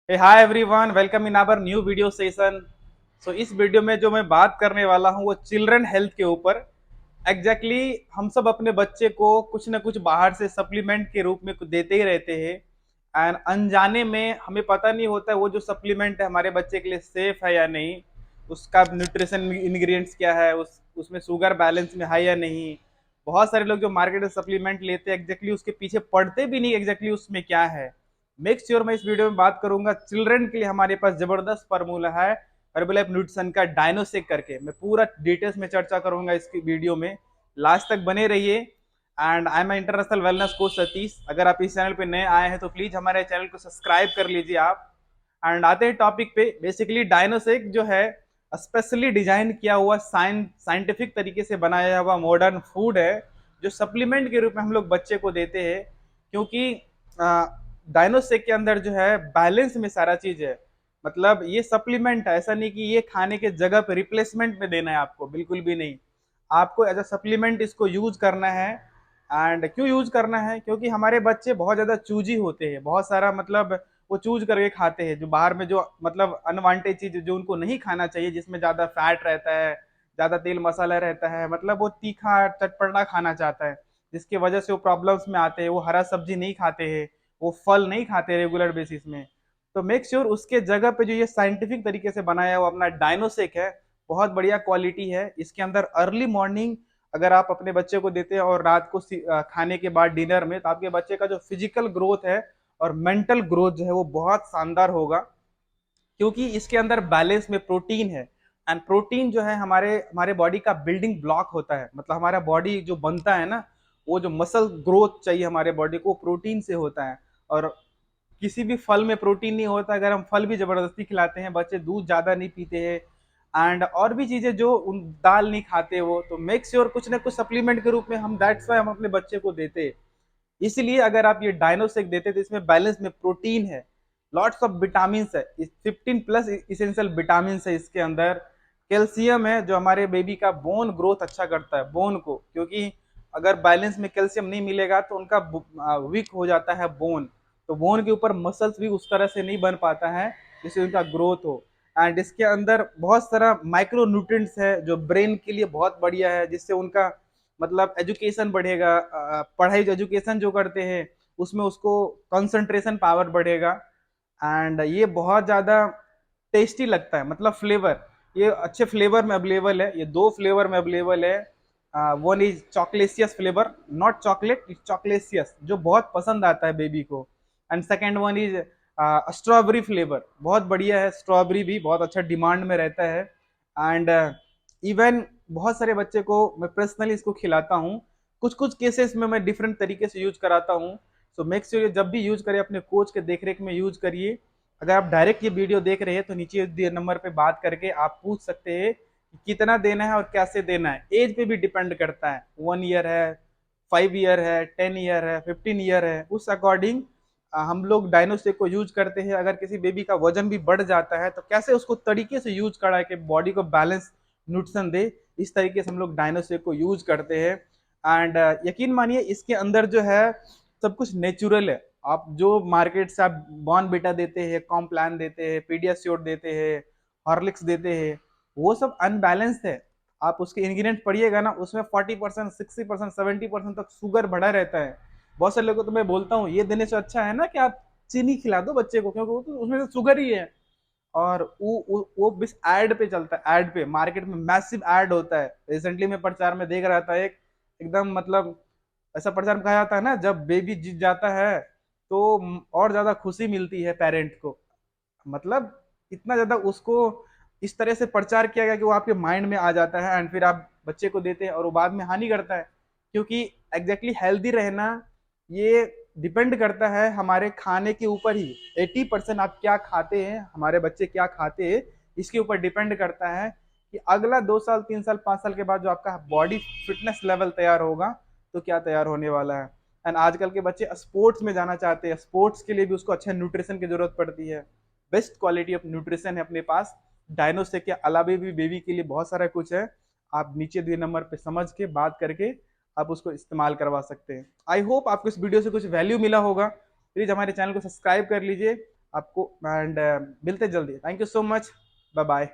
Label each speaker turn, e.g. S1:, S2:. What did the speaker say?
S1: Hi everyone, welcome in our new video session. इस video में जो मैं बात करने वाला हूँ वो चिल्ड्रन हेल्थ के ऊपर। हम सब अपने बच्चे को कुछ ना कुछ बाहर से सप्लीमेंट के रूप में कुछ देते ही रहते हैं। एंड अनजाने में हमें पता नहीं होता है वो जो सप्लीमेंट है हमारे बच्चे के लिए सेफ है या नहीं, उसका न्यूट्रिशन इंग्रेडिएंट्स क्या है, उसमें शुगर बैलेंस में है या नहीं। बहुत सारे लोग जो मार्केट से सप्लीमेंट लेते हैं उसके पीछे पढ़ते भी नहीं उसमें क्या है। मेक श्योर मैं इस वीडियो में बात करूंगा चिल्ड्रन के लिए हमारे पास जबरदस्त फार्मूला है हर्बलाइफ न्यूट्रिशन का डायनोसेक करके। मैं पूरा डिटेल्स में चर्चा करूंगा इसकी वीडियो में, लास्ट तक बने रहिए। And I am international wellness coach Satish. अगर आप इस चैनल पे नए आए हैं तो प्लीज हमारे चैनल को सब्सक्राइब कर लीजिए आप। एंड आते हैं टॉपिक पे। बेसिकली डायनोसेक जो है स्पेशली डिजाइन किया हुआ साइंटिफिक तरीके से बनाया हुआ मॉडर्न फूड है जो सप्लीमेंट के रूप में हम लोग बच्चे को देते हैं। क्योंकि डायनोसेक के अंदर जो है बैलेंस में सारा चीज है। मतलब ये सप्लीमेंट है, ऐसा नहीं कि ये खाने के जगह पे रिप्लेसमेंट में देना है आपको, बिल्कुल भी नहीं। आपको एज अ सप्लीमेंट इसको यूज करना है। एंड क्यों यूज करना है? क्योंकि हमारे बच्चे बहुत ज्यादा चूजी होते हैं, बहुत सारा मतलब वो चूज करके खाते हैं जो बाहर में जो मतलब अनवांटेड चीज जो उनको नहीं खाना चाहिए, जिसमें ज्यादा फैट रहता है, ज्यादा तेल मसाला रहता है, मतलब वो तीखा चटपटा खाना चाहता है, जिसकी वजह से वो प्रॉब्लम्स में आते हैं। वो हरा सब्जी नहीं खाते हैं, वो फल नहीं खाते रेगुलर बेसिस में। तो मेक श्योर उसके जगह पे जो ये साइंटिफिक तरीके से बनाया हुआ अपना डायनोसेक है, बहुत बढ़िया क्वालिटी है। इसके अंदर अर्ली मॉर्निंग अगर आप अपने बच्चे को देते हैं और रात को खाने के बाद डिनर में, तो आपके बच्चे का जो फिजिकल ग्रोथ है और मेंटल ग्रोथ जो है वो बहुत शानदार होगा। क्योंकि इसके अंदर बैलेंस में प्रोटीन है। एंड प्रोटीन जो है हमारे हमारे बॉडी का बिल्डिंग ब्लॉक होता है। मतलब हमारा बॉडी जो बनता है ना, वो जो मसल ग्रोथ चाहिए हमारे बॉडी को प्रोटीन से होता है। और किसी भी फल में प्रोटीन नहीं होता। अगर हम फल भी जबरदस्ती खिलाते हैं, बच्चे दूध ज्यादा नहीं पीते हैं एंड और भी चीजें जो उन दाल नहीं खाते वो, तो मेक श्योर कुछ ना कुछ सप्लीमेंट के रूप में हम दैट्स वाई हम अपने बच्चे को देते हैं। इसलिए अगर आप ये डायनोसेक देते तो इसमें बैलेंस में प्रोटीन है, लॉट्स ऑफ विटामिन है, 15+ इसेंशियल विटामिन है इसके अंदर। कैल्शियम है जो हमारे बेबी का बोन ग्रोथ अच्छा करता है बोन को। क्योंकि अगर बैलेंस में कैल्शियम नहीं मिलेगा तो उनका वीक हो जाता है बोन। तो बोन के ऊपर मसल्स भी उस तरह से नहीं बन पाता है जिससे उनका ग्रोथ हो। एंड इसके अंदर बहुत सारा माइक्रो न्यूट्रिएंट्स है जो ब्रेन के लिए बहुत बढ़िया है, जिससे उनका मतलब एजुकेशन बढ़ेगा। पढ़ाई जो एजुकेशन जो करते हैं उसमें उसको कंसंट्रेशन पावर बढ़ेगा। एंड ये बहुत ज़्यादा टेस्टी लगता है, मतलब फ्लेवर ये अच्छे फ्लेवर में अवेलेबल है। ये दो फ्लेवर में अवेलेबल है। One is chocolicious flavour, not chocolate, is chocolicious, जो बहुत पसंद आता है बेबी को। And second one is strawberry flavour, बहुत बढ़िया है। स्ट्रॉबेरी भी बहुत अच्छा डिमांड में रहता है। एंड इवन बहुत सारे बच्चे को मैं पर्सनली इसको खिलाता हूँ। कुछ कुछ केसेस में मैं डिफरेंट तरीके से यूज कराता हूँ। सो मेक श्योर जब भी यूज करें अपने कोच के देखरेख में यूज करिए। अगर आप डायरेक्ट ये वीडियो देख रहे हैं तो नीचे दिए नंबर पे बात करके आप पूछ सकते हैं कि कितना देना है और कैसे देना है। एज पे भी डिपेंड करता है, 1 ईयर है, 5 ईयर है, 10 ईयर है, 15 ईयर है, उस अकॉर्डिंग हम लोग डायनोसेक को यूज करते हैं। अगर किसी बेबी का वजन भी बढ़ जाता है तो कैसे उसको तरीके से यूज करा के बॉडी को बैलेंस न्यूट्रिशन दे, इस तरीके से हम लोग डायनोसेक को यूज करते हैं। एंड यकीन मानिए इसके अंदर जो है सब कुछ नेचुरल है। आप जो मार्केट से आप बॉर्नविटा देते हैं, कॉम्प्लान देते हैं, पीडियाश्योर देते हैं, हॉर्लिक्स देते हैं, वो सब अनबैलेंस्ड है। आप उसके इंग्रेडिएंट पढ़िएगा ना, उसमें 40%, 60%, 70% तक शुगर बढ़ा रहता है। बहुत सारे लोगों को तो मैं बोलता हूँ ये देने से अच्छा है ना कि आप चीनी खिला दो बच्चे को, क्योंकि वो तो उसमें तो शुगर ही है। और वो बस एड पे चलता है, एड पे मार्केट में मैसिव एड होता है। रिसेंटली मैं प्रचार में देख रहा था एक, एकदम मतलब ऐसा प्रचार में कहा जाता है ना, जब बेबी जीत जाता है तो और ज्यादा खुशी मिलती है पेरेंट को। मतलब इतना ज्यादा उसको इस तरह से प्रचार किया गया कि वो आपके माइंड में आ जाता है एंड फिर आप बच्चे को देते हैं और वो बाद में हानि करता है। क्योंकि एग्जैक्टली हेल्दी रहना ये डिपेंड करता है हमारे खाने के ऊपर ही। 80% आप क्या खाते हैं, हमारे बच्चे क्या खाते हैं, इसके ऊपर डिपेंड करता है कि अगला 2 साल, 3 साल, 5 साल के बाद जो आपका बॉडी फिटनेस लेवल तैयार होगा तो क्या तैयार होने वाला है। एंड आजकल के बच्चे स्पोर्ट्स में जाना चाहते हैं, स्पोर्ट्स के लिए भी उसको अच्छे न्यूट्रिशन की जरूरत पड़ती है। बेस्ट क्वालिटी ऑफ न्यूट्रिशन है अपने पास। डायनोसेक के अलावा भी बेबी के लिए बहुत सारा कुछ है। आप नीचे दिए नंबर पे समझ के बात करके आप उसको इस्तेमाल करवा सकते हैं। आई होप आपको इस वीडियो से कुछ वैल्यू मिला होगा। प्लीज हमारे चैनल को सब्सक्राइब कर लीजिए आपको, एंड मिलते जल्दी। Thank you so much, bye bye.